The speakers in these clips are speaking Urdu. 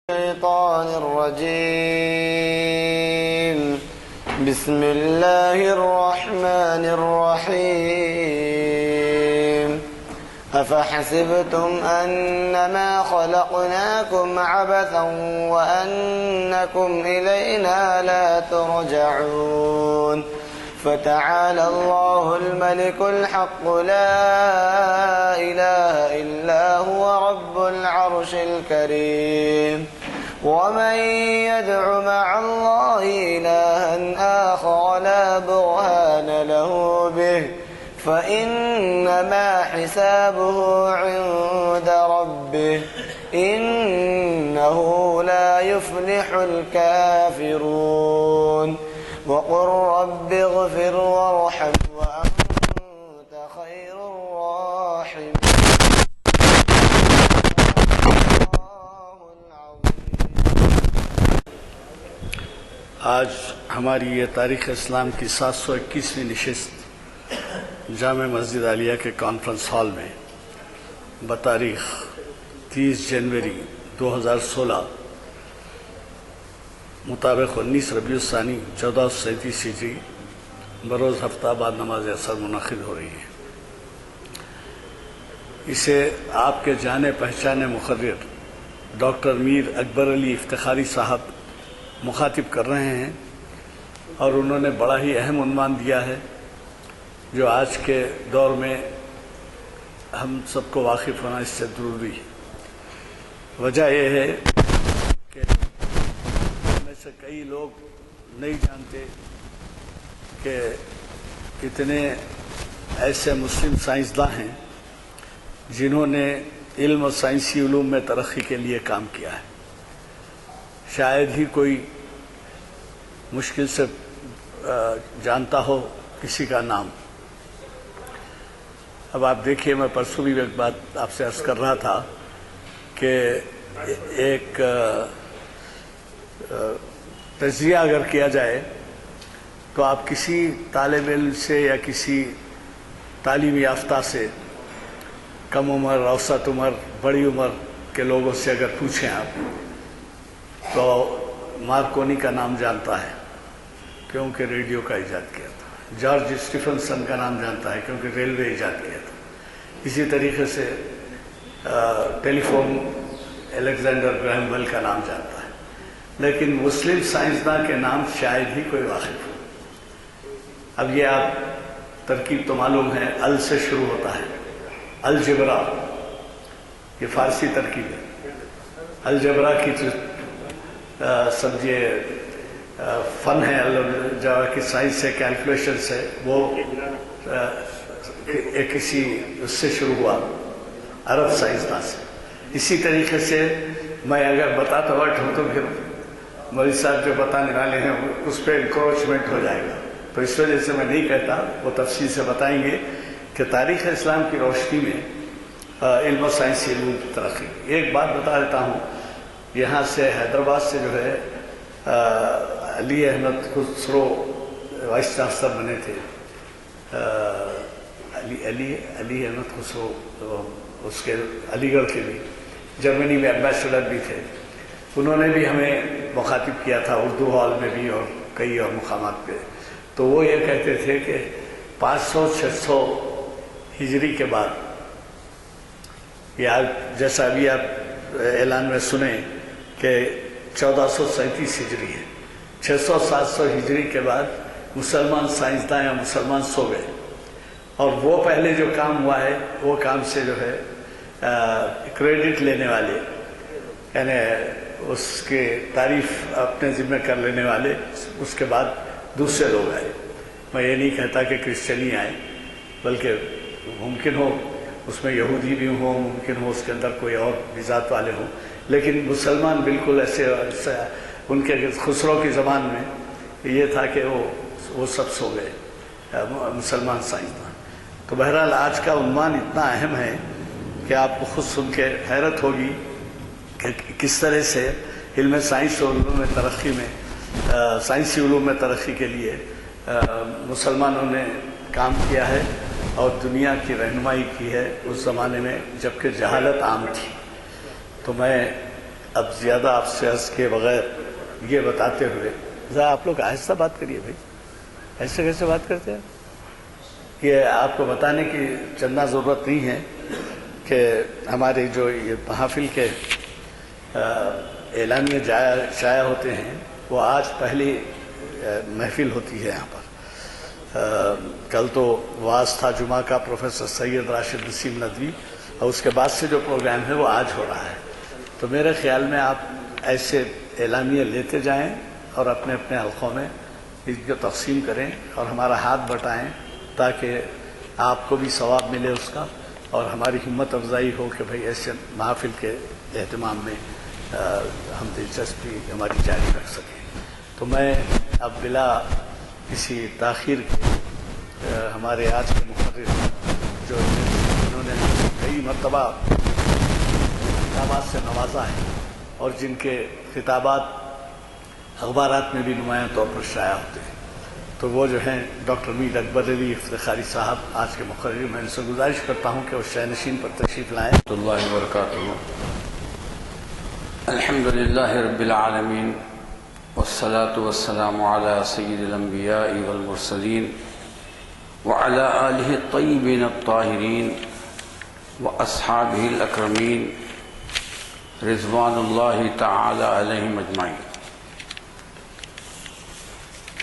الشيطان الرجيم. بسم الله الرحمن الرحيم. أفحسبتم أنما خلقناكم عبثا وأنكم إلينا لا ترجعون. فتعالى الله الملك الحق لا إله إلا هو رب العرش الكريم. ومن يدع مع الله إلها آخر لا برهان له به فإنما حسابه عند ربه إنه لا يفلح الكافرون. وقل رب اغفر وارحم وأنت خير الراحمين. آج ہماری یہ تاریخ اسلام کی 721ویں نشست جامع مسجد عالیہ کے کانفرنس ہال میں بتاریخ 30 جنوری 2016 مطابق 19 ربیع الثانی 1437 ہجری بروز ہفتہ بعد نماز عصر منعقد ہو رہی ہے۔ اسے آپ کے جانے پہچانے مقرر ڈاکٹر میر اکبر علی افتخاری صاحب مخاطب کر رہے ہیں، اور انہوں نے بڑا ہی اہم عنوان دیا ہے جو آج کے دور میں ہم سب کو واقف ہونا اس سے ضروری ہے۔ وجہ یہ ہے کہ ان میں سے کئی لوگ نہیں جانتے کہ کتنے ایسے مسلم سائنسداں ہیں جنہوں نے علم و سائنسی علوم میں ترقی کے لیے کام کیا ہے۔ شاید ہی کوئی مشکل سے جانتا ہو کسی کا نام۔ اب آپ دیکھیے، میں پرسوں بھی ایک بات آپ سے عرض کر رہا تھا کہ ایک تجزیہ اگر کیا جائے تو آپ کسی طالب علم سے یا کسی تعلیم یافتہ سے کم عمر، اوسط عمر، بڑی عمر کے لوگوں سے اگر پوچھیں آپ تو مارکونی کا نام جانتا ہے کیونکہ ریڈیو کا ایجاد کیا تھا۔ جارج اسٹیفنسن کا نام جانتا ہے کیونکہ ریلوے ایجاد کیا تھا۔ اسی طریقے سے ٹیلی فون الیگزینڈر گراہم بیل کا نام جانتا ہے، لیکن مسلم سائنسداں کے نام شاید ہی کوئی واقف ہو۔ اب یہ آپ ترکیب تو معلوم ہے، ال سے شروع ہوتا ہے، الجبرا، یہ فارسی ترکیب ہے۔ الجبرا کی سمجھیے فن ہے، الجبرا کی سائنس سے، کیلکولیشن سے، وہ کسی اس سے شروع ہوا، عرب سائنسداں سے۔ اسی طریقے سے میں اگر بتاتا ہوا تو پھر مولوی صاحب جو بتانے والے ہیں اس پہ انکروچمنٹ ہو جائے گا، تو اس وجہ سے میں نہیں کہتا، وہ تفصیل سے بتائیں گے کہ تاریخ اسلام کی روشنی میں علم و سائنسی علوم کی ترقی۔ ایک بات بتا دیتا ہوں، یہاں سے حیدرآباد سے جو ہے علی احمد خسرو وائس چانسلر بنے تھے، علی احمد خسرو، اس کے علی گڑھ کے بھی، جرمنی میں ایمبیسڈر بھی تھے۔ انہوں نے بھی ہمیں مخاطب کیا تھا اردو ہال میں بھی اور کئی اور مقامات پہ۔ تو وہ یہ کہتے تھے کہ 500-600 ہجری کے بعد، یا جیسا ابھی آپ اعلان میں سنیں کہ 1437 ہجری ہے، 600-700 ہجری کے بعد مسلمان سائنسداں یا مسلمان سو گئے، اور وہ پہلے جو کام ہوا ہے وہ کام سے جو ہے کریڈٹ لینے والے، یعنی اس کی تعریف اپنے ذمہ کر لینے والے اس کے بعد دوسرے لوگ آئے۔ میں یہ نہیں کہتا کہ کرسچنی آئے، بلکہ ممکن ہو اس میں یہودی بھی ہوں، ممکن ہو اس کے اندر کوئی اور بھی ذات والے ہوں، لیکن مسلمان بالکل ایسے ان کے خسرو کی زبان میں یہ تھا کہ وہ سب سو گئے، مسلمان سائنسداں۔ تو بہرحال آج کا عنوان اتنا اہم ہے کہ آپ کو خود سن کے حیرت ہوگی کہ کس طرح سے علم سائنس اور علوم میں ترقی میں، سائنسی علوم میں ترقی کے لیے مسلمانوں نے کام کیا ہے اور دنیا کی رہنمائی کی ہے اس زمانے میں جبکہ جہالت عام تھی۔ تو میں اب زیادہ آپ سے عرض کے بغیر یہ بتاتے ہوئے ذرا آپ لوگ آہستہ بات کریے بھائی، ایسے کیسے بات کرتے ہیں؟ یہ آپ کو بتانے کی چندہ ضرورت نہیں ہے کہ ہمارے جو یہ محافل کے اعلامیے شائع ہوتے ہیں وہ آج پہلی محفل ہوتی ہے یہاں پر۔ کل تو واعظ تھا جمعہ کا پروفیسر سید راشد نسیم ندوی، اور اس کے بعد سے جو پروگرام ہے وہ آج ہو رہا ہے۔ تو میرے خیال میں آپ ایسے اعلامیے لیتے جائیں اور اپنے اپنے حلقوں میں اس کو تقسیم کریں اور ہمارا ہاتھ بٹائیں تاکہ آپ کو بھی ثواب ملے اس کا، اور ہماری ہمت افزائی ہو کہ بھئی ایسے محافل کے اہتمام میں ہم دلچسپی ہماری جاری رکھ سکیں۔ تو میں اب بلا کسی تاخیر کے ہمارے آج کے مقرر جو انہوں نے کئی مرتبہ خطابات سے نوازا ہے اور جن کے خطابات اخبارات میں بھی نمایاں طور پر شائع ہوتے ہیں، تو وہ جو ہیں ڈاکٹر میر اکبر علی افتخاری صاحب آج کے مقرر، میں ان سے گزارش کرتا ہوں کہ وہ شہ نشین پر تشریف لائیں۔ اللہ وبرکاتہ۔ الحمد للہ رب العالمین والصلاة والسلام علی سید الانبیاء والمرسلین وعلی آلہ الطیبین الطاہرین واصحابہ الاکرمین رضوان اللہ تعالی علیہم اجمعین۔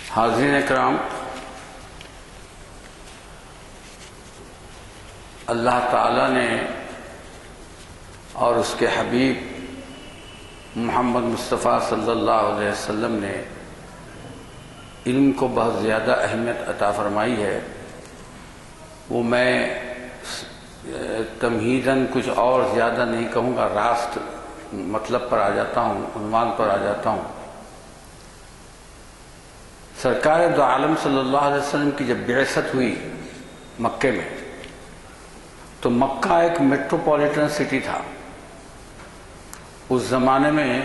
حاضرین اکرام، اللہ تعالیٰ نے اور اس کے حبیب محمد مصطفیٰ صلی اللہ علیہ وسلم نے علم کو بہت زیادہ اہمیت عطا فرمائی ہے۔ وہ میں تمہیداً کچھ اور زیادہ نہیں کہوں گا، راست مطلب پر آ جاتا ہوں، عنوان پر آ جاتا ہوں۔ سرکار دو عالم صلی اللہ علیہ وسلم کی جب بعثت ہوئی مکے میں، تو مکہ ایک میٹروپولیٹن سٹی تھا۔ اس زمانے میں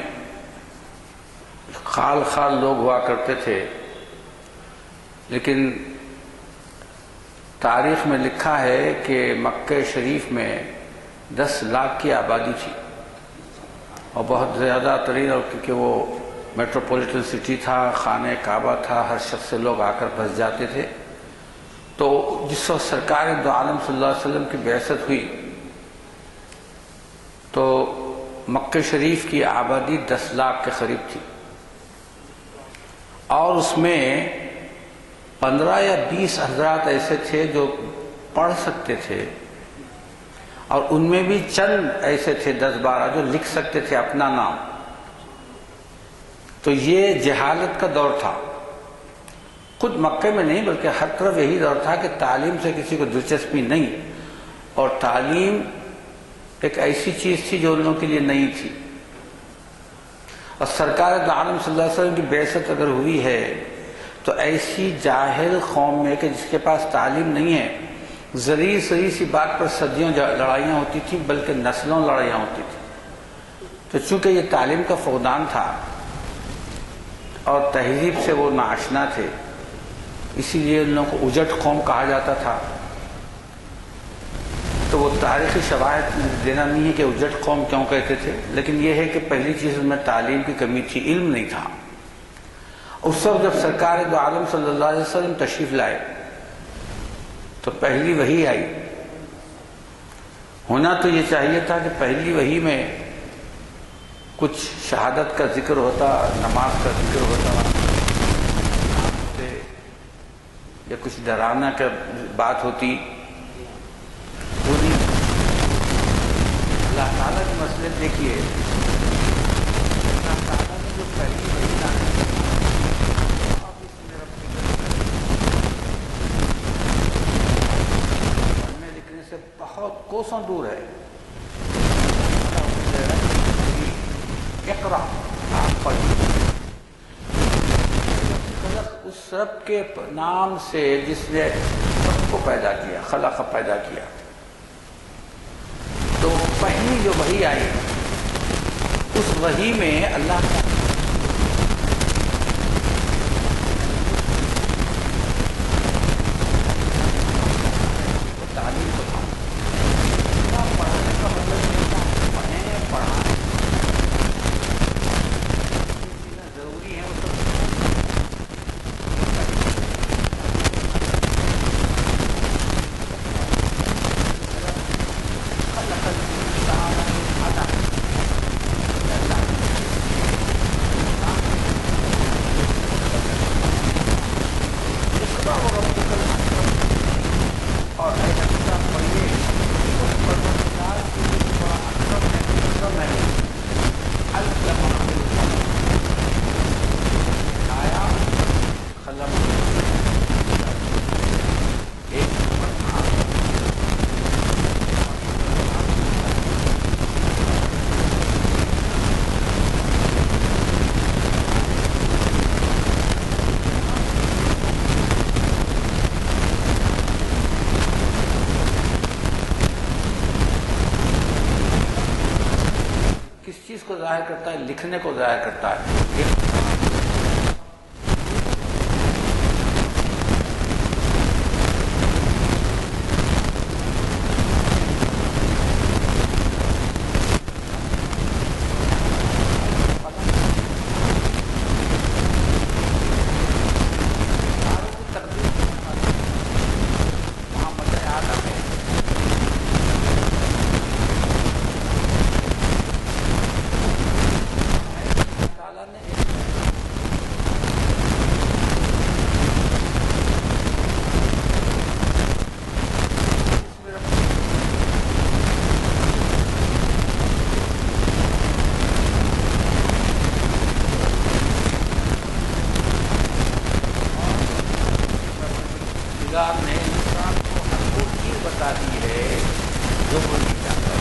خال خال لوگ ہوا کرتے تھے، لیکن تاریخ میں لکھا ہے کہ مکہ شریف میں 10 لاکھ کی آبادی تھی، اور بہت زیادہ ترین، اور کیونکہ وہ میٹروپولیٹن سٹی تھا، خانہ کعبہ تھا، ہر شخص سے لوگ آ کر بس جاتے تھے۔ تو جس وقت سرکار دو عالم صلی اللہ علیہ وسلم کی بعثت ہوئی تو مکہ شریف کی آبادی 10 لاکھ کے قریب تھی، اور اس میں 15 یا 20 حضرات ایسے تھے جو پڑھ سکتے تھے، اور ان میں بھی چند ایسے تھے 10-12 جو لکھ سکتے تھے اپنا نام۔ تو یہ جہالت کا دور تھا، خود مکہ میں نہیں بلکہ ہر طرف یہی دور تھا کہ تعلیم سے کسی کو دلچسپی نہیں، اور تعلیم ایک ایسی چیز تھی جو ان لوگوں کے لیے نہیں تھی۔ اور سرکار دو عالم صلی اللہ علیہ وسلم کی بعثت اگر ہوئی ہے تو ایسی جاہل قوم میں کہ جس کے پاس تعلیم نہیں ہے، ذریع سی بات پر صدیوں لڑائیاں ہوتی تھیں، بلکہ نسلوں لڑائیاں ہوتی تھیں۔ تو چونکہ یہ تعلیم کا فقدان تھا اور تہذیب سے وہ ناآشنا تھے، اسی لیے ان لوگوں کو اجٹ قوم کہا جاتا تھا۔ تو وہ تاریخی شواہد دینا نہیں ہے کہ اجٹ قوم کیوں کہتے تھے، لیکن یہ ہے کہ پہلی چیز ان میں تعلیم کی کمی تھی، علم نہیں تھا۔ اس وقت جب سرکار دو عالم صلی اللہ علیہ وسلم تشریف لائے تو پہلی وحی آئی۔ ہونا تو یہ چاہیے تھا کہ پہلی وحی میں کچھ شہادت کا ذکر ہوتا، نماز کا ذکر ہوتا، یا کچھ ڈرانا کا بات ہوتی۔ اللہ تعالیٰ کے مسئلے دیکھیے، اللہ تعالیٰ نے جو پہلی وحی نازل پڑھنے لکھنے سے بہت کوسوں دور ہے۔ اقرا، آپ پڑھیں۔ اس رب کے نام سے جس نے سب کو پیدا کیا، خلق پیدا کیا۔ تو پہلی جو وحی آئی، اس وحی میں اللہ کا تعلیم کو تھا۔ پڑھانے کا مطلب یہ تھا پڑھیں، پڑھائیں، ظاہر کرتا ہے، لکھنے کو ظاہر کرتا ہے۔ نے انسان کو ہر وہ چیز بتا دی ہے جو وہ نہیں جانتا۔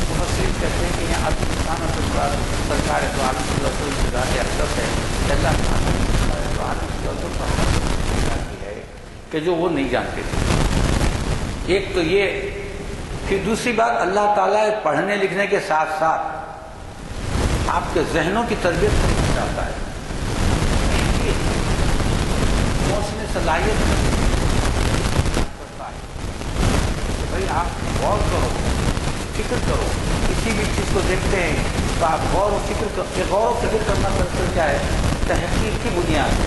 مفسرین کہتے ہیں کہ یہاں انسان سرکار دو عالم صلی اللہ علیہ وسلم سے ذات اقدس ہے، اللہ تعالیٰ نے سرکار دو عالم صلی اللہ علیہ وسلم پر کی ہے کہ جو وہ نہیں جانتے تھے۔ ایک تو یہ، پھر دوسری بات اللہ تعالیٰ پڑھنے لکھنے کے ساتھ ساتھ آپ کے ذہنوں کی تربیت کرنا چاہتا ہے، سوچنے صلاحیت بھائی آپ غور کرو، فکر کرو، کسی بھی چیز کو دیکھتے ہیں تو آپ غور و فکر کرنا پڑتا کیا ہے؟ تحقیق کی بنیاد ہے۔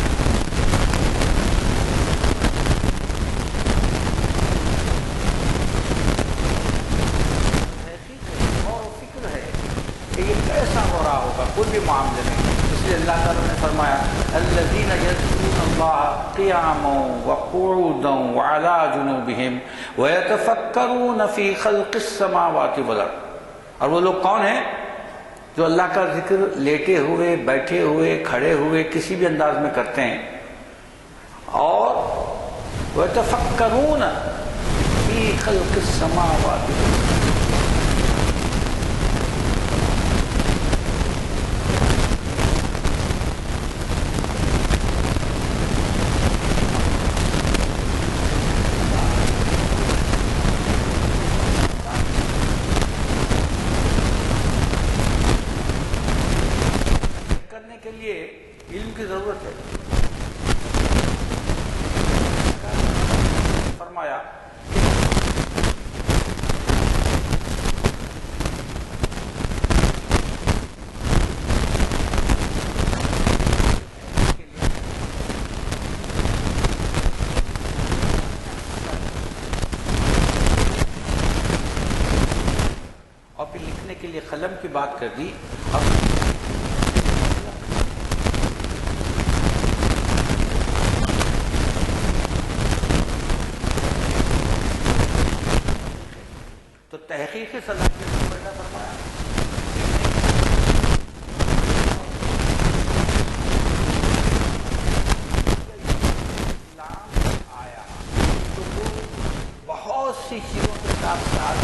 غور و فکر ہے کہ یہ کیسا ہو رہا ہوگا کوئی بھی معاملے میں۔ اس لیے اللہ تعالیٰ نے فرمایا الذین یذکرون اللہ قیاما وقعودا وعلی جنوبہم ویتفکرون فی خلق السماوات والارض۔ اور وہ لوگ کون ہیں جو اللہ کا ذکر لیٹے ہوئے، بیٹھے ہوئے، کھڑے ہوئے کسی بھی انداز میں کرتے ہیں، اور ویتفکرون فی خلق السماوات والارض۔ کے لیے علم کی ضرورت ہے۔ فرمایا اور پھر لکھنے کے لیے قلم کی بات کر دی۔ تو تحقیقی صلاحیت کو پیدا فرمایا۔ اسلام آیا تو وہ بہت سی چیزوں کے ساتھ ساتھ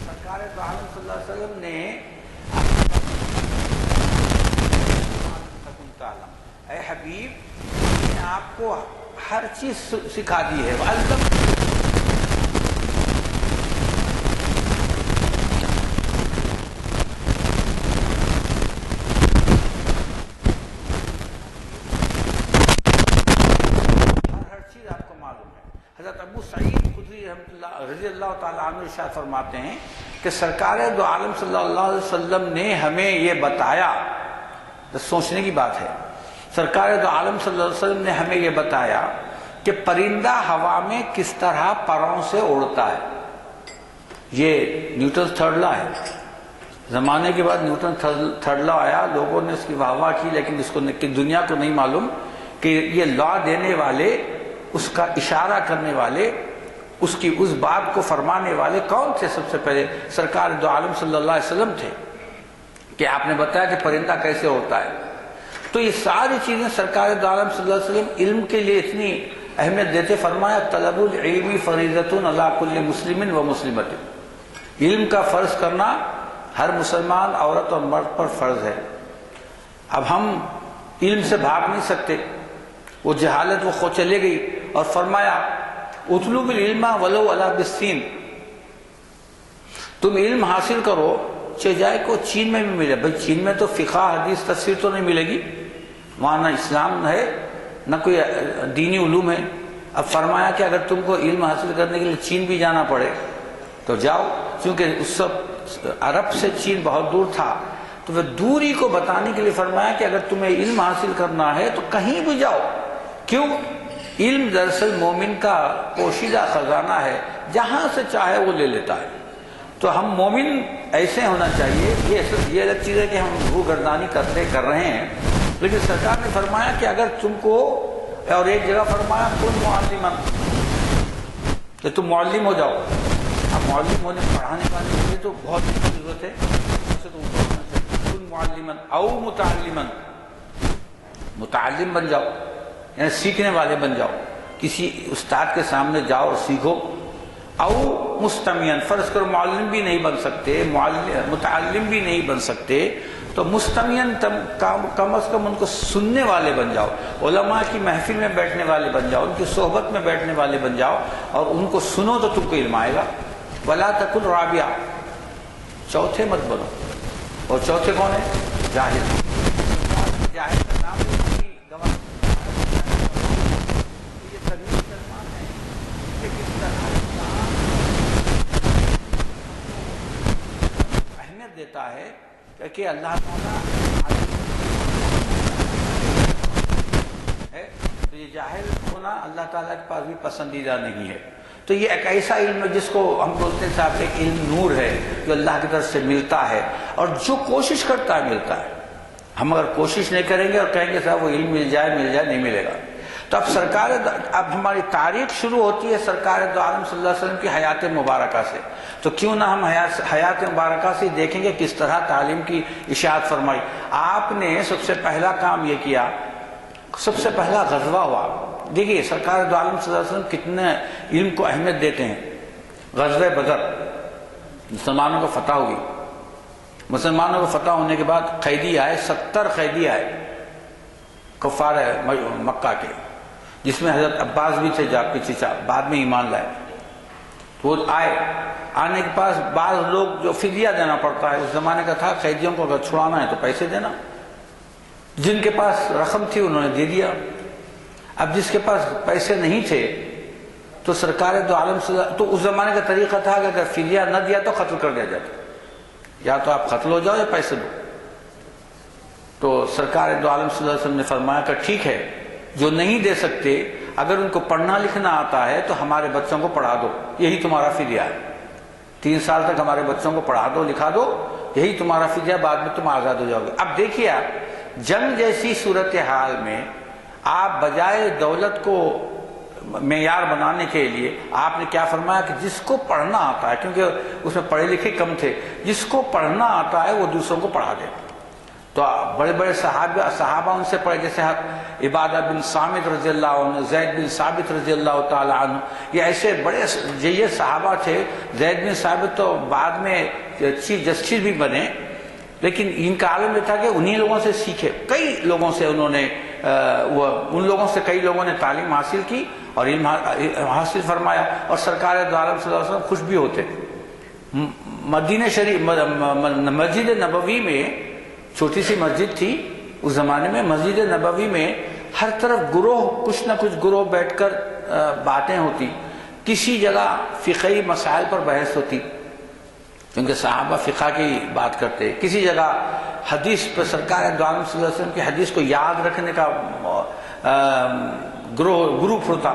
سرکار دو عالم صلی اللہ علیہ وسلم نے اے حبیب میں آپ کو ہر چیز سکھا دی ہے۔ حضرت ابو سعید خدری رضی اللہ تعالیٰ عنہ ارشاد فرماتے ہیں کہ سرکار دو عالم صلی اللہ علیہ وسلم نے ہمیں یہ بتایا، تو سوچنے کی بات ہے، سرکار دو عالم صلی اللہ علیہ وسلم نے ہمیں یہ بتایا کہ پرندہ ہوا میں کس طرح پروں سے اڑتا ہے۔ یہ نیوٹن تھرڈ لا ہے۔ زمانے کے بعد نیوٹن تھرڈ لا آیا، لوگوں نے اس کی واہ واہ کی، لیکن اس کو دنیا کو نہیں معلوم کہ یہ لا دینے والے، اس کا اشارہ کرنے والے، اس کی اس بات کو فرمانے والے کون تھے؟ سب سے پہلے سرکار دو عالم صلی اللہ علیہ وسلم تھے کہ آپ نے بتایا کہ پرندہ کیسے ہوتا ہے۔ تو یہ ساری چیزیں سرکار دو عالم صلی اللہ علیہ وسلم علم کے لیے اتنی اہمیت دیتے، فرمایا طلب العلم فریضۃ علی کل مسلم و مسلمۃ۔ علم کا فرض کرنا ہر مسلمان عورت اور مرد پر فرض ہے۔ اب ہم علم سے بھاگ نہیں سکتے، وہ جہالت وہ خود چلے گئی، اور فرمایا اطلب العلم ولو علی بالسین، تم علم حاصل کرو چاہے کو چین میں بھی ملے، بھائی چین میں تو فقہ حدیث تفسیر تو نہیں ملے گی، وہاں نہ اسلام ہے نہ کوئی دینی علوم ہے۔ اب فرمایا کہ اگر تم کو علم حاصل کرنے کے لیے چین بھی جانا پڑے تو جاؤ، کیونکہ اس وقت عرب سے چین بہت دور تھا، تو وہ دوری کو بتانے کے لیے فرمایا کہ اگر تمہیں علم حاصل کرنا ہے تو کہیں بھی جاؤ۔ کیوں؟ علم دراصل مومن کا پوشیدہ خزانہ ہے، جہاں سے چاہے وہ لے لیتا ہے۔ تو ہم مومن ایسے ہونا چاہیے۔ یہ الگ چیز ہے کہ ہم روگردانی کر رہے ہیں، لیکن سرکار نے فرمایا کہ اگر تم کو، اور ایک جگہ فرمایا کن معلما، کہ تم معلم ہو جاؤ۔ اب معلم ہونے پڑھانے والے کے لیے تو بہت ضرورت ہے، کن معلما او متعلما، متعلم بن جاؤ، یعنی سیکھنے والے بن جاؤ، کسی استاد کے سامنے جاؤ اور سیکھو۔ او مستمیعن، فرض کرو معلم بھی نہیں بن سکتے، متعلم بھی نہیں بن سکتے، تو مستمیعن کم از کم ان کو سننے والے بن جاؤ، علماء کی محفل میں بیٹھنے والے بن جاؤ، ان کی صحبت میں بیٹھنے والے بن جاؤ اور ان کو سنو تو تم کو علم آئے گا۔ ولا تکن رابعہ، چوتھے مت بنو۔ اور چوتھے کون ہے؟ جاہل۔ جاہل کا نام گواہ، یہ ترغیب سلمان ہے کہ کس طرح اہمیت دیتا ہے کہ اللہ تعالیٰ ہے، تو یہ جاہل ہونا اللہ تعالیٰ کے پاس بھی پسندیدہ نہیں ہے۔ تو یہ ایک ایسا علم ہے جس کو ہم بولتے ہیں صاحب ایک علم نور ہے، جو اللہ کی طرف سے ملتا ہے، اور جو کوشش کرتا ہے ملتا ہے۔ ہم اگر کوشش نہیں کریں گے اور کہیں گے صاحب وہ علم مل جائے نہیں ملے گا۔ تو اب ہماری تاریخ شروع ہوتی ہے سرکار دو عالم صلی اللہ علیہ وسلم کی حیات مبارکہ سے، تو کیوں نہ ہم حیات مبارکہ سے دیکھیں گے کس طرح تعلیم کی اشاعت فرمائی۔ آپ نے سب سے پہلا کام یہ کیا، سب سے پہلا غزوہ ہوا۔ دیکھیے سرکار دو عالم صلی اللہ علیہ وسلم کتنے علم کو اہمیت دیتے ہیں۔ غزوہ بدر، مسلمانوں کو فتح ہوگی، مسلمانوں کو فتح ہونے کے بعد قیدی آئے، 70 قیدی آئے کفار مکہ کے، جس میں حضرت عباس بھی تھے، آپ کے چچا، بعد میں ایمان لائے۔ تو وہ آنے کے پاس بعض لوگ جو فدیہ دینا پڑتا ہے، اس زمانے کا تھا، قیدیوں کو اگر چھڑانا ہے تو پیسے دینا، جن کے پاس رقم تھی انہوں نے دے دیا۔ اب جس کے پاس پیسے نہیں تھے تو سرکار دو عالم صلی اللہ، تو اس زمانے کا طریقہ تھا کہ اگر فدیہ نہ دیا تو قتل کر دیا جاتا، یا تو آپ قتل ہو جاؤ یا پیسے دو۔ تو سرکار دو عالم صلی اللہ علیہ وسلم نے فرمایا کہ ٹھیک ہے، جو نہیں دے سکتے اگر ان کو پڑھنا لکھنا آتا ہے تو ہمارے بچوں کو پڑھا دو، یہی تمہارا فدیہ ہے۔ 3 سال تک ہمارے بچوں کو پڑھا دو، لکھا دو، یہی تمہارا فدیہ، بعد میں تم آزاد ہو جاؤ گے۔ اب دیکھیے آپ جنگ جیسی صورتحال میں آپ بجائے دولت کو معیار بنانے کے لیے آپ نے کیا فرمایا کہ جس کو پڑھنا آتا ہے، کیونکہ اس میں پڑھے لکھے کم تھے، جس کو پڑھنا آتا ہے وہ دوسروں کو پڑھا دے۔ تو بڑے بڑے صحابہ ان سے پڑھے، جیسے عبادہ بن صامت رضی اللہ عنہ، زید بن ثابت رضی اللہ تعالی عنہ، یہ ایسے بڑے یہ صحابہ تھے۔ زید بن ثابت تو بعد میں چیف جسٹس بھی بنے، لیکن ان کا عالم یہ تھا کہ انہی لوگوں سے سیکھے، کئی لوگوں سے انہوں نے ان لوگوں سے کئی لوگوں نے تعلیم حاصل کی اور علم حاصل فرمایا، اور سرکار دو عالم صلی اللہ علیہ وسلم خوش بھی ہوتے۔ مدینہ شریف، مسجد نبوی میں، چھوٹی سی مسجد تھی اس زمانے میں، مسجد نبوی میں ہر طرف گروہ، کچھ نہ کچھ گروہ بیٹھ کر باتیں ہوتی، کسی جگہ فقہی مسائل پر بحث ہوتی، کیونکہ صحابہ فقہ کی بات کرتے، کسی جگہ حدیث پر، سرکار دو عالم صلی اللہ علیہ وسلم کی حدیث کو یاد رکھنے کا گروپ ہوتا،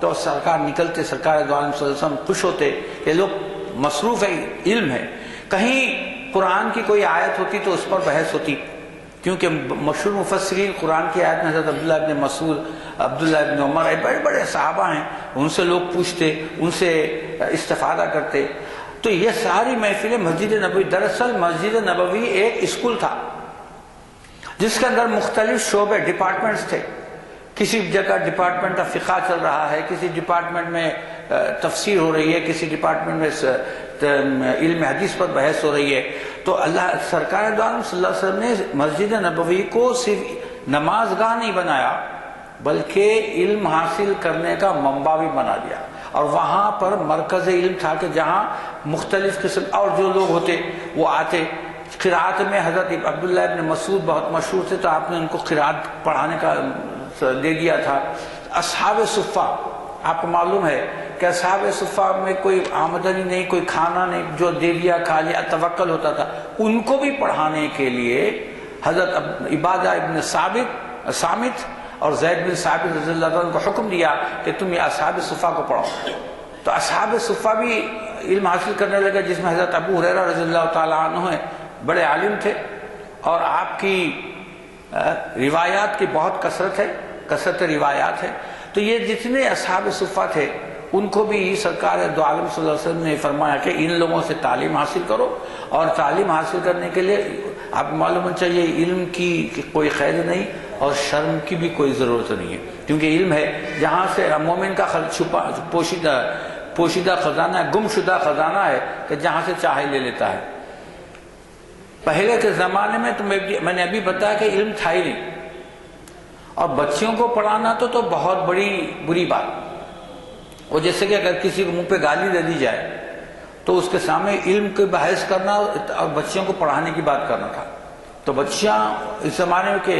تو سرکار نکلتے، سرکار دو عالم صلی اللہ علیہ وسلم خوش ہوتے کہ لوگ مصروف ہے، علم ہے۔ کہیں قرآن کی کوئی آیت ہوتی تو اس پر بحث ہوتی، کیونکہ مشہور مفسرین قرآن کی آیت میں حضرت عبداللہ ابن مسعود، عبداللہ ابن عمر، بڑے بڑے صحابہ ہیں، ان سے لوگ پوچھتے، ان سے استفادہ کرتے۔ تو یہ ساری محفلیں مسجد نبوی، دراصل مسجد نبوی ایک اسکول تھا جس کے اندر مختلف شعبے، ڈپارٹمنٹس تھے۔ کسی جگہ ڈپارٹمنٹ کا فقہ چل رہا ہے، کسی ڈپارٹمنٹ میں تفسیر ہو رہی ہے، کسی ڈپارٹمنٹ میں علم حدیث پر بحث ہو رہی ہے۔ تو سرکار دو عالم صلی اللہ علیہ وسلم نے مسجد نبوی کو صرف نماز گاہ نہیں بنایا، بلکہ علم حاصل کرنے کا منبع بھی بنا دیا۔ اور وہاں پر مرکز علم تھا کہ جہاں مختلف قسم اور جو لوگ ہوتے وہ آتے. قرات میں حضرت عبداللہ ابن مسعود بہت مشہور تھے تو آپ نے ان کو قرات پڑھانے کا دے دیا تھا. اصحاب صفہ آپ کو معلوم ہے کہ اصحاب صفہ میں کوئی آمدنی نہیں، کوئی کھانا نہیں، جو دے دیا کھا لیا، توکل ہوتا تھا. ان کو بھی پڑھانے کے لیے حضرت عبادہ ابن صامت اور زید بن ثابت رضی اللہ عنہ کو حکم دیا کہ تم یہ اصحاب صفہ کو پڑھو. تو اصحاب صفہ بھی علم حاصل کرنے لگے، جس میں حضرت ابو ہریرہ رضی اللہ تعالیٰ عنہ ہیں، بڑے عالم تھے اور آپ کی روایات کی بہت کثرت روایات ہے. تو یہ جتنے اصحاب صفہ تھے ان کو بھی سرکار دو عالم صلی اللہ علیہ وسلم نے فرمایا کہ ان لوگوں سے تعلیم حاصل کرو. اور تعلیم حاصل کرنے کے لیے آپ معلوم ہونا چاہیے علم کی کوئی قید نہیں اور شرم کی بھی کوئی ضرورت نہیں ہے، کیونکہ علم ہے جہاں سے مومن کا پوشیدہ خزانہ ہے، گم شدہ خزانہ ہے کہ جہاں سے چاہے لے لیتا ہے. پہلے کے زمانے میں تو میں نے ابھی بتایا کہ علم تھا ہی نہیں، اور بچیوں کو پڑھانا تو بہت بری بات. وہ جیسے کہ اگر کسی کو منہ پہ گالی دے دی جائے تو اس کے سامنے علم کی بحث کرنا اور بچیوں کو پڑھانے کی بات کرنا تھا. تو بچیاں اس زمانے کے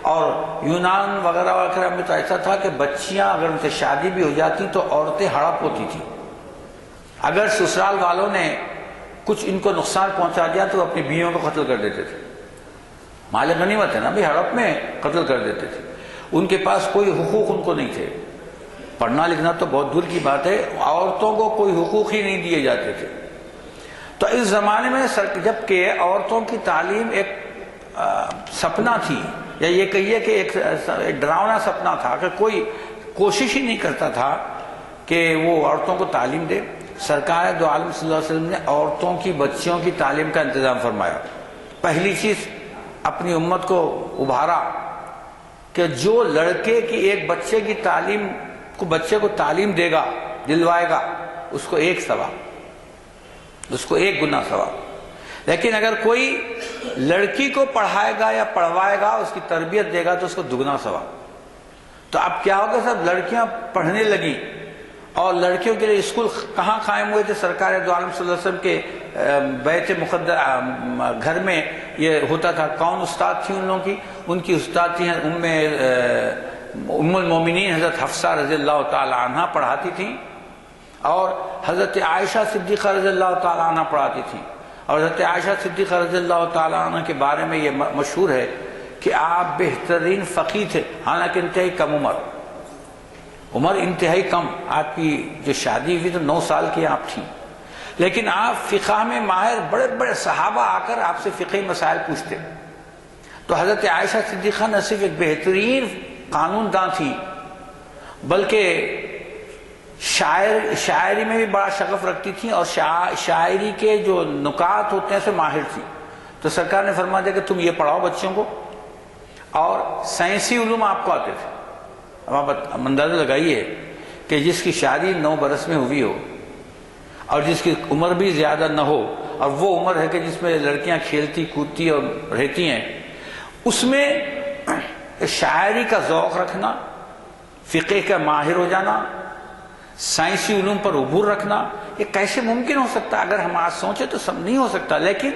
اور یونان وغیرہ میں تو ایسا تھا کہ بچیاں اگر ان سے شادی بھی ہو جاتی تو عورتیں ہڑپ ہوتی تھیں. اگر سسرال والوں نے کچھ ان کو نقصان پہنچا دیا تو اپنی بیویوں کو قتل کر دیتے تھے. مال غنیمت ہے نا بھی، ہڑپ میں قتل کر دیتے تھے. ان کے پاس کوئی حقوق ان کو نہیں تھے. پڑھنا لکھنا تو بہت دور کی بات ہے، عورتوں کو کوئی حقوق ہی نہیں دیے جاتے تھے. تو اس زمانے میں جبکہ عورتوں کی تعلیم ایک سپنا تھی، یا یہ کہیے کہ ایک ڈراؤنا سپنا تھا کہ کوئی کوشش ہی نہیں کرتا تھا کہ وہ عورتوں کو تعلیم دے. سرکار دو عالم صلی اللہ علیہ وسلم نے عورتوں کی بچیوں کی تعلیم کا انتظام فرمایا. پہلی چیز اپنی امت کو ابھارا کہ جو لڑکے کی ایک بچے کی تعلیم بچے کو تعلیم دے گا، دلوائے گا، اس کو 1 ثواب، اس کو 1 گنا ثواب. لیکن اگر کوئی لڑکی کو پڑھائے گا یا پڑھوائے گا، اس کی تربیت دے گا تو اس کو 2 ثواب. تو اب کیا ہوگا صاحب، لڑکیاں پڑھنے لگی اور لڑکیوں کے لیے اسکول کہاں قائم ہوئے تھے؟ سرکار دو عالم صلی اللہ علیہ وسلم کے بیت مقدس گھر میں یہ ہوتا تھا. کون استاد تھی ان لوگوں کی؟ ان کی استاد تھی ام المومنین حضرت حفصہ رضی اللہ تعالی عنہ پڑھاتی تھیں، اور حضرت عائشہ صدیقہ رضی اللہ تعالی عنہ پڑھاتی تھیں. اور حضرت عائشہ صدیقہ رضی اللہ تعالی عنہ کے بارے میں یہ مشہور ہے کہ آپ بہترین فقیہ تھے، حالانکہ انتہائی کم عمر انتہائی کم. آپ کی جو شادی ہوئی تو 9 سال کی آپ تھیں، لیکن آپ فقہ میں ماہر، بڑے بڑے صحابہ آ کر آپ سے فقہی مسائل پوچھتے. تو حضرت عائشہ صدیقہ نہ صرف ایک بہترین قانون داں تھی بلکہ شاعری میں بھی بڑا شغف رکھتی تھیں، اور شاعری کے جو نکات ہوتے ہیں سے ماہر تھی. تو سرکار نے فرما دیا کہ تم یہ پڑھاؤ بچوں کو، اور سائنسی علوم آپ کو آتے تھے. اب آپ اندازہ لگائیے کہ جس کی شادی 9 برس میں ہوئی ہو اور جس کی عمر بھی زیادہ نہ ہو، اور وہ عمر ہے کہ جس میں لڑکیاں کھیلتی کودتی اور رہتی ہیں، اس میں شاعری کا ذوق رکھنا، فقہ کا ماہر ہو جانا، سائنسی علوم پر عبور رکھنا، یہ کیسے ممکن ہو سکتا؟ اگر ہم آج سوچیں تو سب نہیں ہو سکتا. لیکن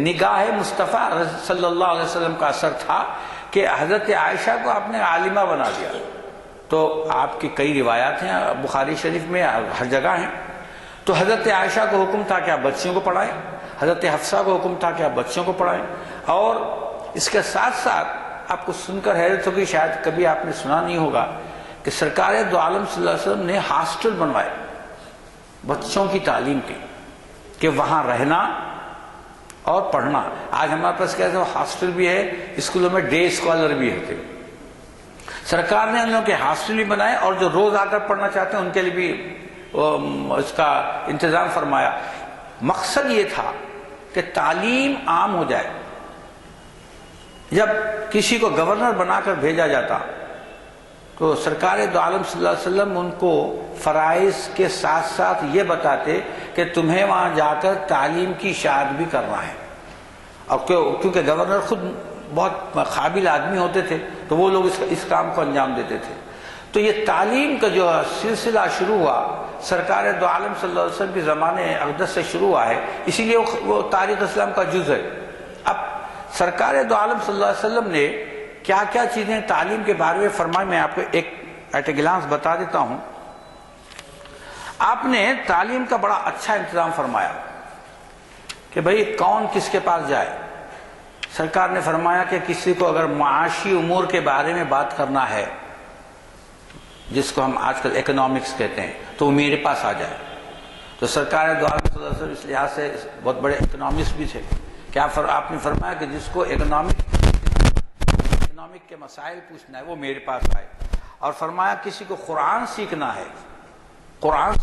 نگاہ مصطفیٰ صلی اللہ علیہ وسلم کا اثر تھا کہ حضرت عائشہ کو آپ نے عالمہ بنا دیا. تو آپ کی کئی روایات ہیں بخاری شریف میں، ہر جگہ ہیں. تو حضرت عائشہ کو حکم تھا کہ آپ بچیوں کو پڑھائیں، حضرت حفصہ کو حکم تھا کہ آپ بچیوں کو پڑھائیں. اور اس کے ساتھ ساتھ آپ کو سن کر حیرت ہوگی، شاید کبھی آپ نے سنا نہیں ہوگا، کہ سرکار دو عالم صلی اللہ علیہ وسلم نے ہاسٹل بنوائے بچوں کی تعلیم کے، کہ وہاں رہنا اور پڑھنا. آج ہمارے پاس کیا ہے، ہاسٹل بھی ہے، اسکولوں میں ڈے اسکالر بھی ہوتے. سرکار نے ان لوگوں کے ہاسٹل بھی بنائے، اور جو روز آ کر پڑھنا چاہتے ہیں ان کے لیے بھی اس کا انتظام فرمایا. مقصد یہ تھا کہ تعلیم عام ہو جائے. جب کسی کو گورنر بنا کر بھیجا جاتا تو سرکار دو عالم صلی اللہ علیہ وسلم ان کو فرائض کے ساتھ ساتھ یہ بتاتے کہ تمہیں وہاں جا کر تعلیم کی اشاعت بھی کرنا ہے. اور کیونکہ گورنر خود بہت قابل آدمی ہوتے تھے تو وہ لوگ اس کام کو انجام دیتے تھے. تو یہ تعلیم کا جو سلسلہ شروع ہوا سرکار دو عالم صلی اللہ علیہ وسلم کے زمانے اقدس سے شروع ہوا ہے، اسی لیے وہ تاریخ اسلام کا جز ہے۔ اب سرکار دو عالم صلی اللہ علیہ وسلم نے کیا کیا چیزیں تعلیم کے بارے میں فرمائی، میں آپ کو ایک ایٹ اے گلانس بتا دیتا ہوں۔ آپ نے تعلیم کا بڑا اچھا انتظام فرمایا کہ بھئی کون کس کے پاس جائے۔ سرکار نے فرمایا کہ کسی کو اگر معاشی امور کے بارے میں بات کرنا ہے، جس کو ہم آج کل اکنامکس کہتے ہیں، تو وہ میرے پاس آ جائے۔ تو سرکار دو عالم صلی اللہ علیہ وسلم اس لحاظ سے بہت بڑے اکنامکس بھی تھے کہ آپ نے فرمایا کہ جس کو اکنامک کے مسائل پوچھنا ہے وہ میرے پاس آئے، اور فرمایا کسی کو قرآن سیکھنا ہے، قرآن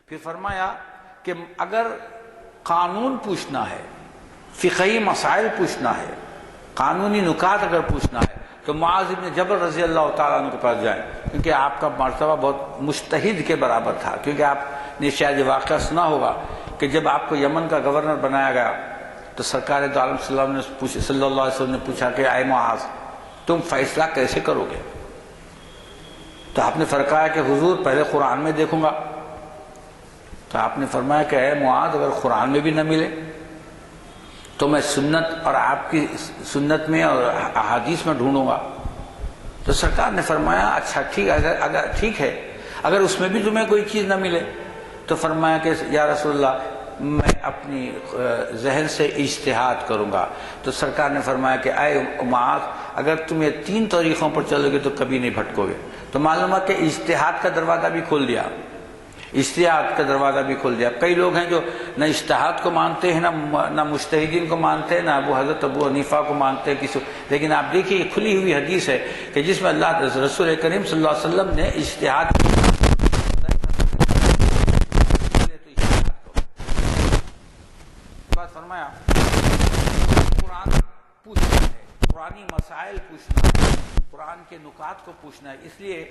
پھر فرمایا کہ اگر قانون پوچھنا ہے، فقہی مسائل پوچھنا ہے، قانونی نکات اگر پوچھنا ہے تو معاذ بن جبل رضی اللہ تعالیٰ عنہ کے پاس جائیں، کیونکہ آپ کا مرتبہ بہت مجتہد کے برابر تھا۔ کیونکہ آپ نے شاید یہ واقعہ سنا ہوگا کہ جب آپ کو یمن کا گورنر بنایا گیا تو سرکار دو عالم صلی اللہ علیہ وسلم نے پوچھا کہ اے معاذ تم فیصلہ کیسے کرو گے؟ تو آپ نے فرمایا کہ حضور پہلے قرآن میں دیکھوں گا۔ تو آپ نے فرمایا کہ اے معاذ اگر قرآن میں بھی نہ ملے تو میں سنت اور آپ کی سنت میں اور احادیث میں ڈھونڈوں گا۔ تو سرکار نے فرمایا اچھا ٹھیک، اگر ٹھیک ہے، اگر اس میں بھی تمہیں کوئی چیز نہ ملے تو فرمایا کہ یا رسول اللہ میں اپنی ذہن سے اجتہاد کروں گا۔ تو سرکار نے فرمایا کہ اے معاذ اگر تم یہ 3 طریقوں پر چلو گے تو کبھی نہیں بھٹکو گے۔ تو معلوم ہے کہ اجتہاد کا دروازہ بھی کھول دیا، اجتہاد کا دروازہ بھی کھول دیا۔ کئی لوگ ہیں جو نہ اجتہاد کو مانتے ہیں، نہ مجتہدین کو مانتے ہیں، نہ حضرت ابو حنیفہ کو مانتے ہیں کسی، لیکن آپ دیکھیے یہ کھلی ہوئی حدیث ہے کہ جس میں اللہ رسول کریم صلی اللہ علیہ وسلم نے اجتہاد فرمایا قرآن پوچھنا ہے، قرآنی مسائل پوچھنا ہے، قرآن کے نکات کو پوچھنا ہے، اس لیے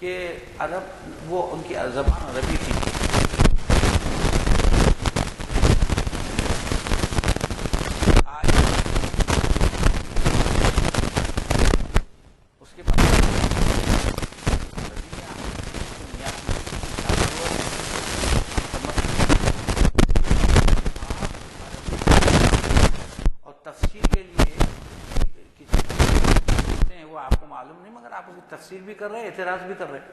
کہ عرب وہ ان کی زبان عربی تھی۔ اس کے بعد اور تفسیر کے لیے وہ آپ کو معلوم نہیں، مگر آپ اس کی تفسیر بھی کر رہے ہیں، اعتراض بھی کر رہے ہیں،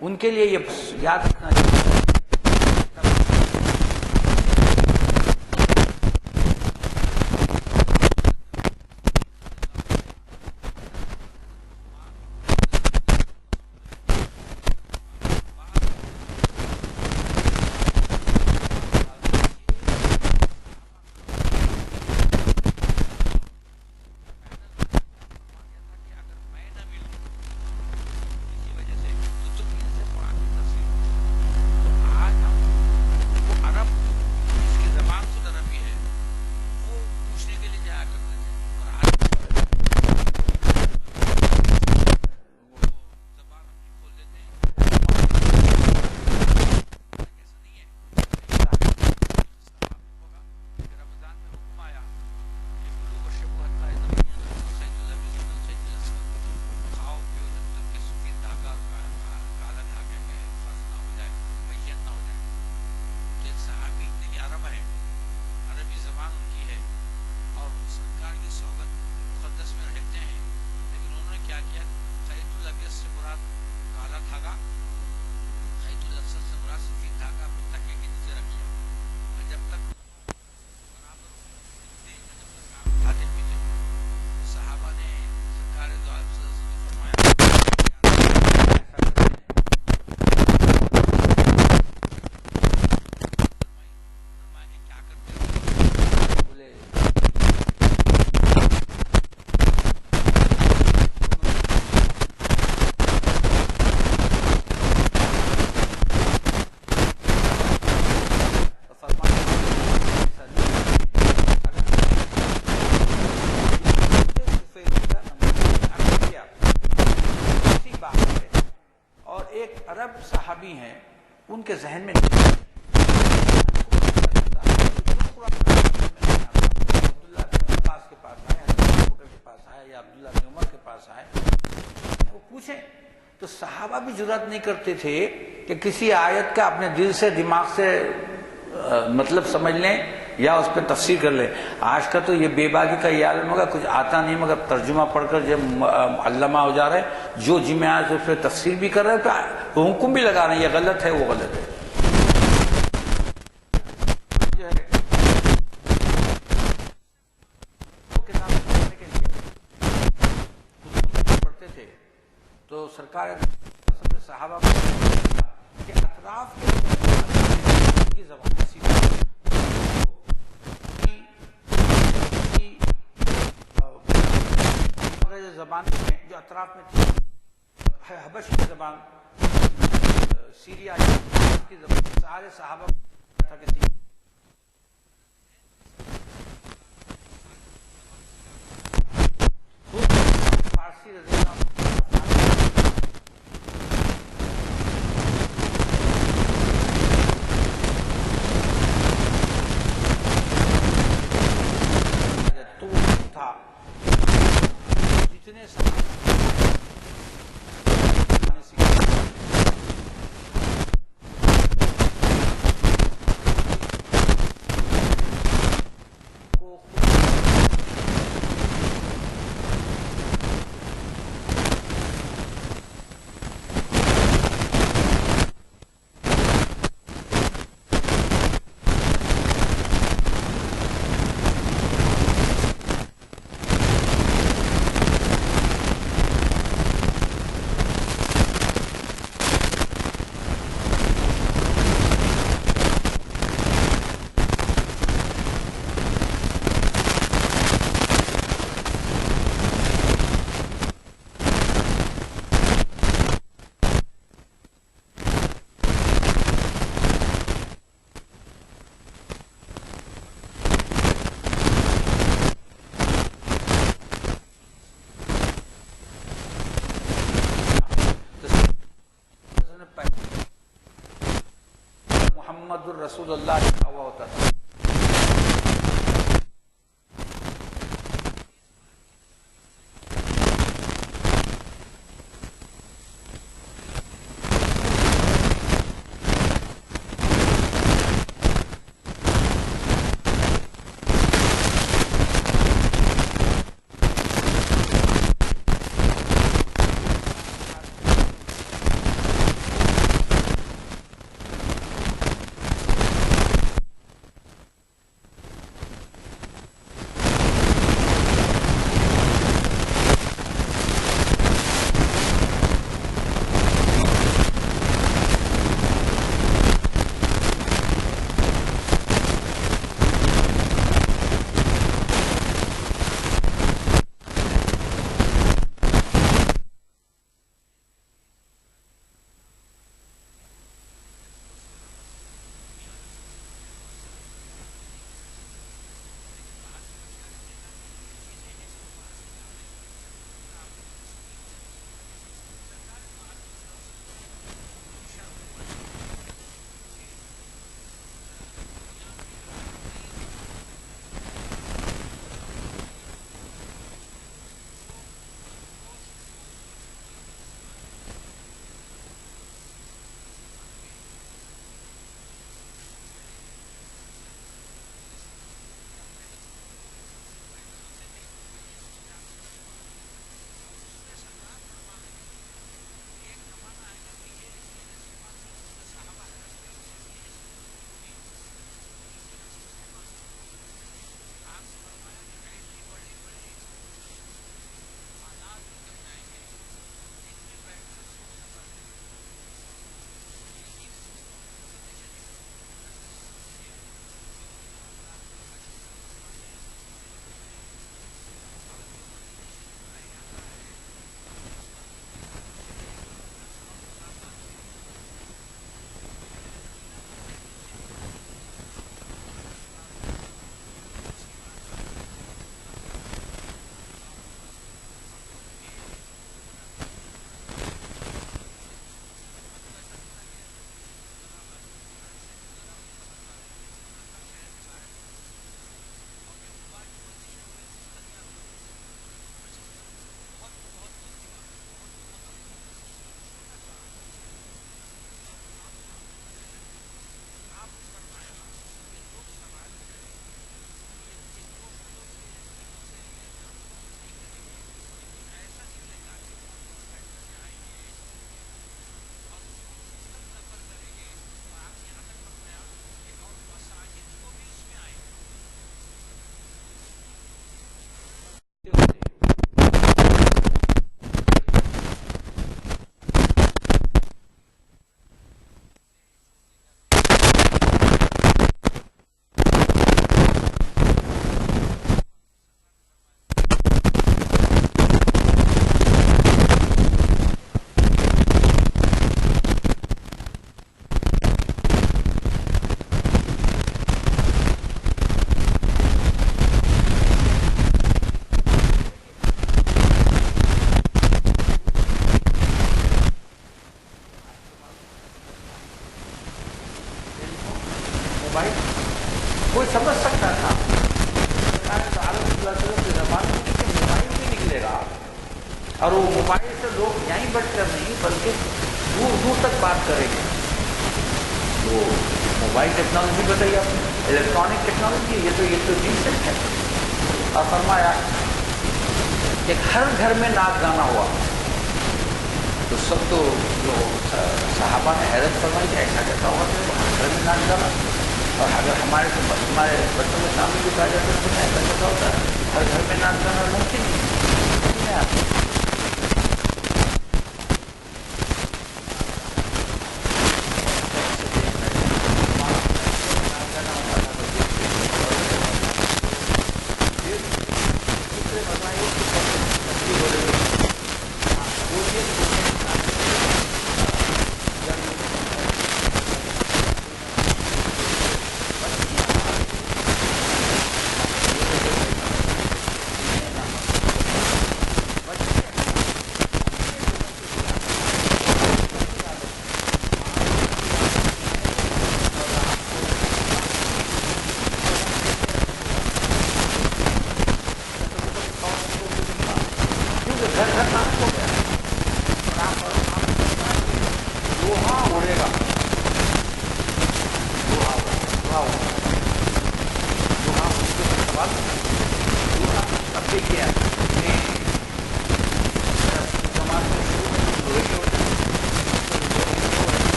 ان کے لیے یہ یاد رکھنا چاہیے۔ ان کے ذہن میں نہیں ہے۔ عبداللہ بن عباس کے پاس آئے، حضرت ابو بکر کے پاس آئے یا عبداللہ بن عمر کے پاس آئے، وہ پوچھیں تو صحابہ بھی جرات نہیں کرتے تھے کہ کسی آیت کا اپنے دل سے دماغ سے مطلب سمجھ لیں یا اس پہ تفسیر کر لیں۔ آج کا تو یہ بے باکی کا یہ عالم ہوگا، کچھ آتا نہیں مگر ترجمہ پڑھ کر جب علامہ ہو جا رہے ہیں، جو جی میں آج اس پہ تفسیر بھی کر رہے ہیں، تو حکم بھی لگا رہے ہیں یہ غلط ہے وہ غلط ہے۔ پڑھتے تھے تو سرکار صحابہ کے اطراف کی زبان زبان میں جو اطراف میں تھی، حبش کی زبان، سیریا کی زبان، سارے صحابہ تھی۔ فارسی رضی اللہ تھا، جتنے محمد الرسول اللہ لکھا ہوا ہوتا تھا۔ اور وہ موبائل سے لوگ یہیں بیٹھ کر نہیں بلکہ دور دور تک بات کریں گے. تو موبائل ٹیکنالوجی بتائیے آپ نے، الیکٹرانک ٹیکنالوجی، یہ تو ریسنٹ ہے. اور فرمایا کہ ہر گھر میں ناچ گانا ہوا. تو سب تو جو صحابہ نے حیرت فرمائی کہ ایسا کیسا ہوا کہ ہر گھر میں ناچ گانا، اور اگر ہمارے بچوں میں شامل بھی کہا جاتا ہے تو ایسا کیسا ہوتا ہے، ہر گھر میں ناچ گانا ممکن نہیں ہے.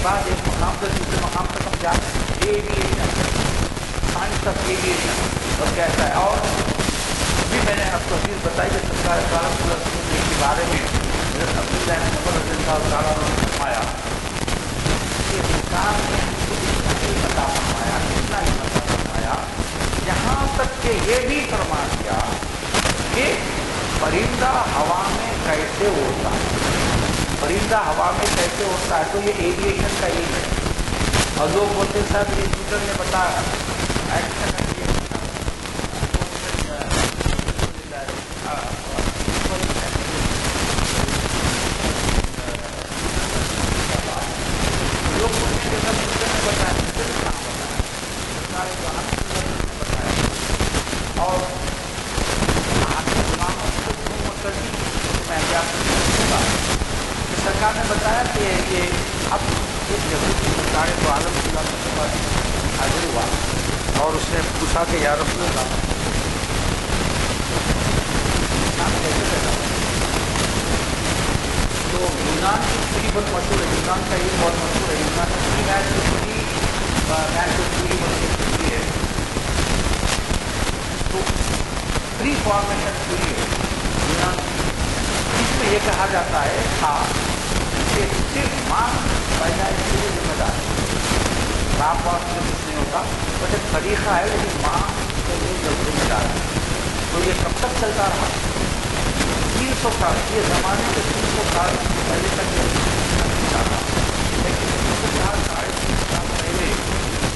بعد ایک مقام سے دوسرے مقام تک ہم جاتے ہیں. ایویشن، سائنس آف ایویشن اور کیسا ہے. اور بھی میں نے آپ کو چیز بتائی کہ سرکار کالم کے بارے میں حضرت عبداللہ رضی اللہ تعالیٰ نے فرمایا کہ سرکار نے ہم کو اتنا ہی عطا فرمایا، اتنا ہی عطا فرمایا، یہاں تک کہ یہ بھی فرما دیا کہ پرندہ ہوا میں کیسے اڑتا ہے. پرندہ ہوا میں کیسے اڑتا ہے تو یہ ایویشن کا علم ہے. اور لوگ بولتے صاحب یہ ٹویٹر نے بتایا لوگ بولتے ہیں کہ سب ٹویٹر نے بتایا، اور سرکار نے بتایا کہ یہ اب ایک یہودی سرکار تو عالم کے پاس حاضر ہوا اور اس نے پوچھا کہ یا رسول اللہ انسان کیسے پیدا ہوا؟ تو یونان کی پوری بہت مشہور ہے، یونان کا یہ بہت مشہور ہے. یونان کی پوری پوری ہے تو پری فارمیشن پوری ہے یونان کی. اس میں یہ کہا جاتا ہے تھا کہ صرف ماں پیدائش کے لیے ذمہ دار ہے، باپ باپ سے کچھ نہیں ہوتا، بس ایک طریقہ ہے لیکن ماں کے لیے ذمہ دار ہے. تو یہ کب تک چلتا رہا؟ 300 سال. یہ زمانے کے 300 سال پہلے تک یہ چلتا رہا. لیکن 300 سال 350 سال پہلے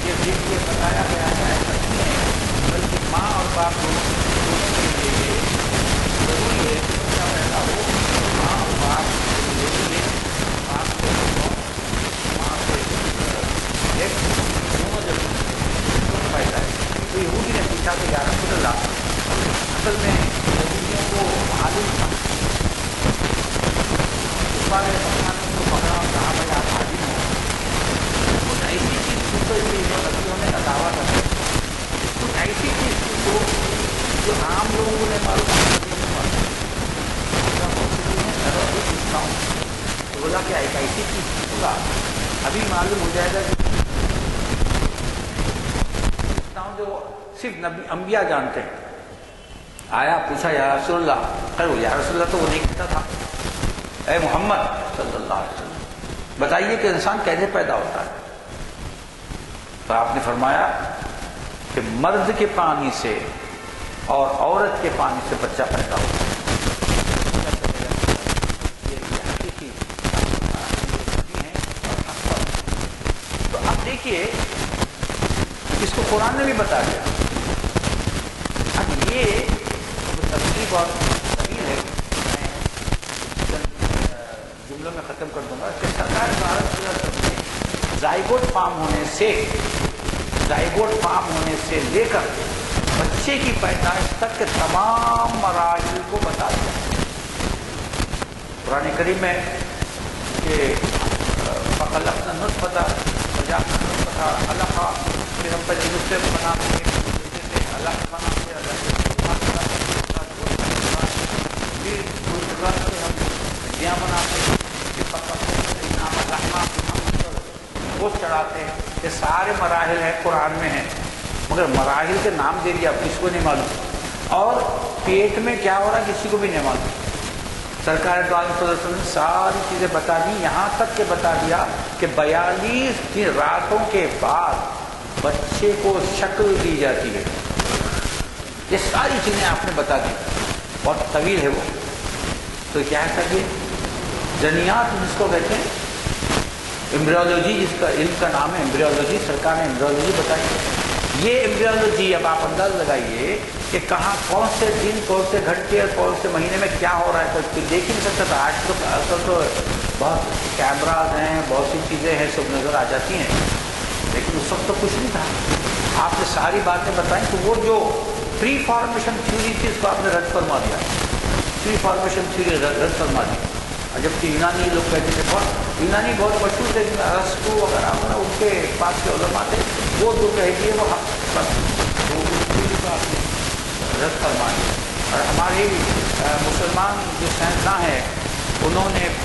یہ بتایا گیا ہے ایسا نہیں ہے، بلکہ ماں اور باپ دونوں کے لیے ضروری ہے کہ بچہ پیدا ہو. ماں اور باپ کے لیے باپ کو ماں سے ایک دونوں ضروری پیدا ہے. تو یہودی نے پوچھا کہ یا رسول اللہ اصل میں یہودیوں کو معلوم تھا اس بارے میں بتانے کو پکڑا اور کہا بھائی آپ حاضر ہوں کچھ ایسی چیز پوچھو جو نبیوں نے دعویٰ کرتے، کچھ ایسی چیز پوچھو جو عام لوگوں کو نہیں معلوم پوچھتا ہوں. تو بولا کہ ایک ایسی چیز پوچھوں ابھی معلوم ہو جائے گا کہ پوچھتا ہوں جو صرف نبی انبیاء جانتے ہیں. آیا پوچھا یا رسول اللہ، خیر یا رسول اللہ تو وہ نہیں کہتا تھا، اے محمد صلی اللہ علیہ وسلم بتائیے کہ انسان کیسے پیدا ہوتا ہے؟ تو آپ نے فرمایا کہ مرد کے پانی سے اور عورت کے پانی سے بچہ پیدا ہوتا ہے. تو اب دیکھیے اس کو قرآن نے بھی بتا دیا. اب یہ ترتیب اور طویل ہے، میں جملوں میں ختم کر دوں گا کہ سرکار بھارت میں زائگوٹ فارم ہونے سے لے کر بچے کی پیدائش تک کے تمام مراحل کو بتا دیا۔ قرآن کریم میں کہ فخلقنا نطفۃ فجعلنا نطفۃ علقہ، پھر ہم پہلے نطفے بنا کے علق بنا کے پھر ہم ہڈیاں بناتے ہیں، گوشت چڑھاتے ہیں۔ یہ سارے مراحل ہیں قرآن میں ہیں، مگر مراحل کے نام دے دیا اب کسی کو نہیں معلوم، اور پیٹ میں کیا ہو رہا ہے کسی کو بھی نہیں معلوم۔ سرکار دو عالم صلی اللہ علیہ وسلم نے ساری چیزیں بتا دی، یہاں تک کہ بتا دیا کہ 42 راتوں کے بعد بچے کو شکل دی جاتی ہے۔ یہ ساری چیزیں آپ نے بتا دی، بہت طویل ہے وہ۔ تو کیا کریے، جنیات جس کو کہتے ہیں، ایمبریولوجی جس کا علم کا نام ہے ایمبریولوجی، سرکار نے ایمبریولوجی بتائی۔ یہ ایمبریولوجی اب آپ انداز لگائیے کہ کہاں کون سے دن، کون سے گھنٹے اور کون سے مہینے میں کیا ہو رہا ہے، تو دیکھ ہی نہیں سکتا تھا۔ آج تو اصل تو بہت کیمراز ہیں، بہت سی چیزیں ہیں، سب نظر آ جاتی ہیں، لیکن اس وقت تو کچھ نہیں تھا۔ آپ نے ساری باتیں بتائیں تو وہ جو پری فارمیشن تھیوری تھی اس کو آپ نے رد فرما دیا، پری فارمیشن تھیوری رد فرما دی۔ جبکہ یونانی لوگ کہتے تھے، بہت یونانی بہت مشہور تھے، ارسطو وغیرہ وغیرہ ان کے پاس کے علماء تھے، وہ جو کہہ دیے وہ بس رد فرما دی۔ اور ہمارے مسلمان جو سائنسداں ہیں انہوں نے ایک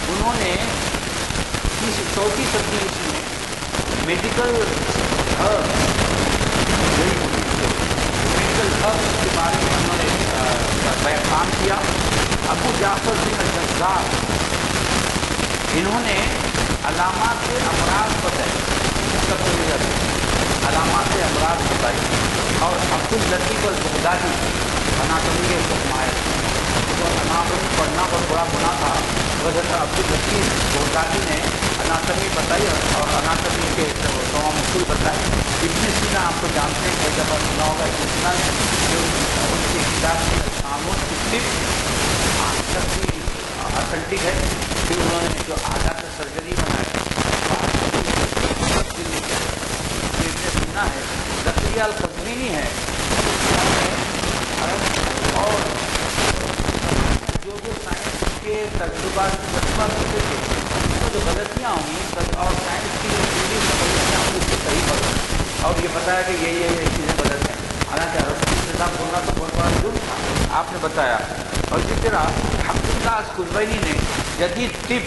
انہوں نے 34 صدی میں میڈیکل میڈیکل ہربس کے بارے میں انہوں نے بیان کیا. ابو جعفر بن الجزار انہوں نے علامات امراض بتائی، علامات امراض بتائی. اور عبداللطیف البغدادی اناٹومی کے حکمائے، تو اناٹومی پڑھنا بہت بڑا گناہ تھا. حضرت عبداللطیف بغدادی نے اناٹومی بتائی اور اناٹومی کے تمام اصول بتائے. ابن سینا آپ کو جانتے ہیں کہ جب سنا ہوگا ابن سینا نے جو ان کی کتاب قانون کی صرف اتھینٹک ہے. پھر انہوں نے جو آزاد سرجری بنایا ہے، زکریا القزوینی ہے، اور جو سائنس کے تجربات کرتے تھے وہ جو غلطیاں ہوئی اور سائنس کی جو غلطیاں ہوئی اس کو صحیح پڑھا اور یہ بتایا کہ یہ چیزیں غلط ہیں. حالانکہ رسول کے ساتھ بولنا تو بہت بڑا جرم تھا، آپ نے بتایا. اور اسی طرح حمداللہ اسکلوینی نے جدید طب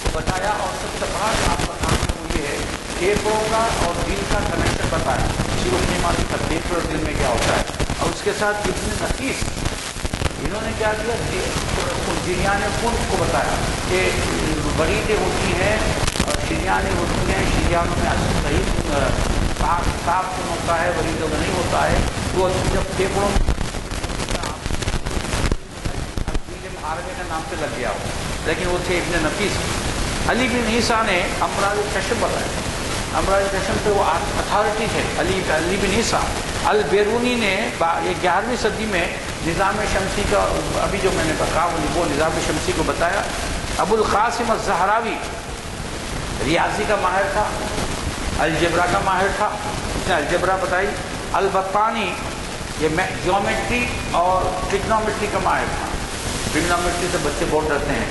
کو بتایا اور سب سے بڑا آپ کا کام یہ ہے پھیپھڑوں کا اور دل کا کنیکشن بتایا، اسی کو اپنی مالی کا پھیپھڑ اور دل میں کیا ہوتا ہے. اور اس کے ساتھ ابن نفیس انہوں نے کیا کیا، جریان خون کو بتایا کہ بریدیں ہوتی ہیں اور شریانیں ہوتی ہیں، شریانوں میں صحیح صاف خون ہوتا ہے، بریدوں میں نہیں ہوتا ہے. تو جب پھیپھڑوں عارضے کا نام سے لگ گیا ہو، لیکن وہ تھے ابن نفیس. علی بن عیسیٰ نے امراض چشم بتایا، امراض چشم پہ وہ اتھارٹی تھے. علی بن عیسیٰ. البیرونی نے 11ویں صدی میں نظام شمسی کا، ابھی جو میں نے کہا وہ نظام شمسی کو بتایا. ابو القاسم الزہراوی ریاضی کا ماہر تھا، الجبرا کا ماہر تھا، اس نے الجبرا بتائی. البطانی یہ جیومیٹری اور ٹریگنومیٹری کا ماہر تھا. ٹریگنومیٹری سے بچے بہت ڈرتے ہیں،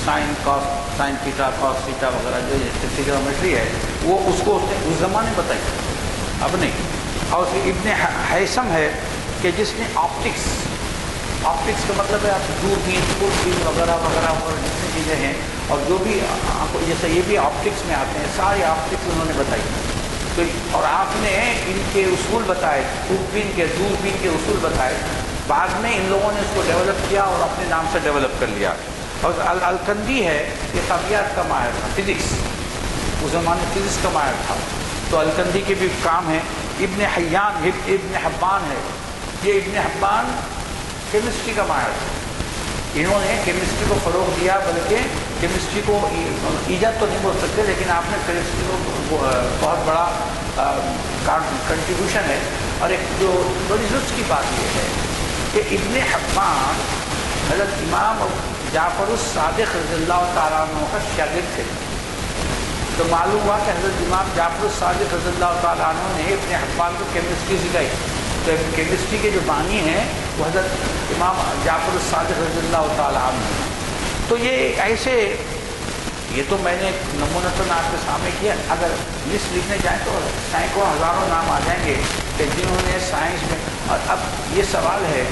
سائن تھیٹا کاس تھیٹا وغیرہ جو ٹریگنومیٹری ہے وہ اس کو اس زمانے بتائی، اب نہیں. اور ابن حیثم ہے کہ جس نے آپٹکس کا مطلب ہے آپ دوربین وغیرہ وغیرہ اور جتنی چیزیں ہیں اور جو بھی جیسے یہ بھی آپٹکس میں آتے ہیں، سارے آپٹکس انہوں نے بتائی. تو اور آپ نے ان کے اصول بتائے، دوربین کے اصول بتائے. بعد میں ان لوگوں نے اس کو ڈیولپ کیا اور اپنے نام سے ڈیولپ کر لیا. اور الکندی ہے یہ طبیعت کا ماہر تھا، فزکس، اس زمانے فزکس کا ماہر تھا. تو الکندی کے بھی کام ہیں. ابن حبان ہے، یہ ابن حبان کیمسٹری کا ماہر تھا. انہوں نے کیمسٹری کو فروغ دیا، بلکہ کیمسٹری کو ایجاد تو نہیں بول سکتے لیکن آپ نے کیمسٹری کو بہت بڑا کنٹریبیوشن ہے. اور ایک جو بڑی لطف کی بات یہ ہے کہ ابن حبان حضرت امام جعفر الصادق رضی اللہ تعالیٰ عنہ کا شاگرد تھے. تو معلوم ہوا کہ حضرت امام جعفر الصادق رضی اللہ تعالیٰ عنہ نے ابن حبان کو کیمسٹری سکھائی. تو کیمسٹری کے جو بانی ہیں وہ حضرت امام جعفر الصادق رضی اللہ تعالیٰ عنہ. تو یہ ایسے، یہ تو میں نے نمونتاً آپ کے سامنے کیا. اگر لسٹ لکھنے جائیں تو سینکڑوں ہزاروں نام آ جائیں گے کہ جنہوں نے سائنس میں. اور اب یہ سوال ہے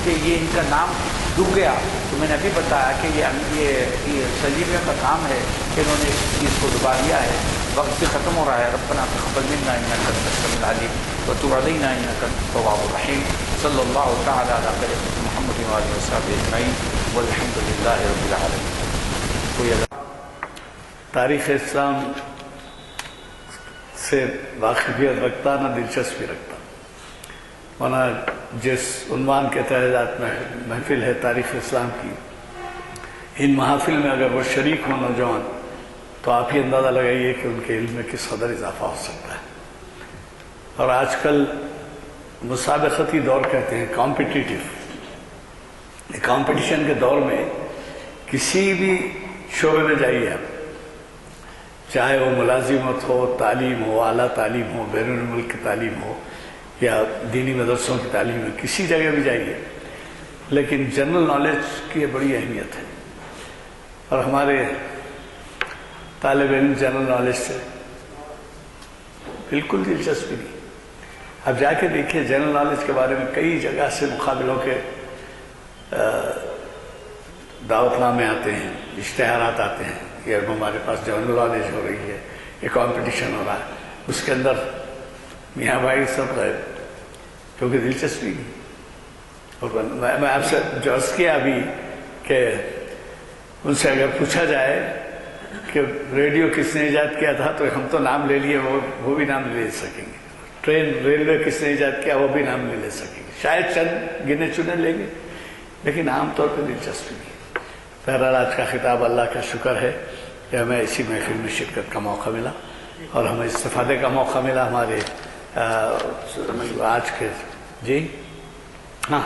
کہ یہ ان کا نام ڈوب گیا. تو میں نے ابھی بتایا کہ یہ سلیبیوں کا کام ہے کہ انہوں نے اس چیز کو ڈبا دیا ہے. وقت بھی ختم ہو رہا ہے. ربنا تقبل منا انک انت السمیع العلیم وتب علینا انک انت التواب الرحیم. صلی اللہ تعالی علی خیر محمد و آلہ وصحبہ اجمعین والحمد للہ رب العالمین. تاریخ اسلام سے واقفیت رکھتا نہ دلچسپی رکھتا، ورنہ جس عنوان کے تحت محفل ہے تاریخ اسلام کی، ان محافل میں اگر وہ شریک ہوں نوجوان تو آپ ہی اندازہ لگائیے کہ ان کے علم میں کس قدر اضافہ ہو سکتا ہے. اور آج کل مسابقتی دور کہتے ہیں، کمپٹیشن کے دور میں کسی بھی شعبے میں جائیے آپ، چاہے وہ ملازمت ہو، تعلیم ہو، اعلیٰ تعلیم ہو، بیرون ملک کی تعلیم ہو یا دینی مدرسوں کی تعلیم ہو، کسی جگہ بھی جائیے، لیکن جنرل نالج کی بڑی اہمیت ہے. اور ہمارے طالب علم جنرل نالج سے بالکل دلچسپی نہیں. اب جا کے دیکھیے جنرل نالج کے بارے میں کئی جگہ سے مقابلوں کے دعوت نامے آتے ہیں، اشتہارات آتے ہیں کہ اب ہمارے پاس جنرل نالج ہو رہی ہے، یہ کمپٹیشن ہو رہا ہے، اس کے اندر میاں بھائی سب رہے کیونکہ دلچسپی نہیں. اور میں آپ سے جو عرض کیا ابھی کہ ان سے اگر پوچھا جائے کہ ریڈیو کس نے ایجاد کیا تھا تو ہم تو نام لے لیے، وہ بھی نام لے سکیں گے. ٹرین ریلوے کس نے ایجاد کیا وہ بھی نام لے سکیں گے، شاید چند گنے چنے لیں گے، لیکن عام طور پہ دلچسپی نہیں. بہرحال آج کا خطاب اللہ کا شکر ہے کہ ہمیں اسی محفل میں شرکت کا موقع ملا اور ہمیں استفادے کا موقع ملا. ہمارے آج کے جی ہاں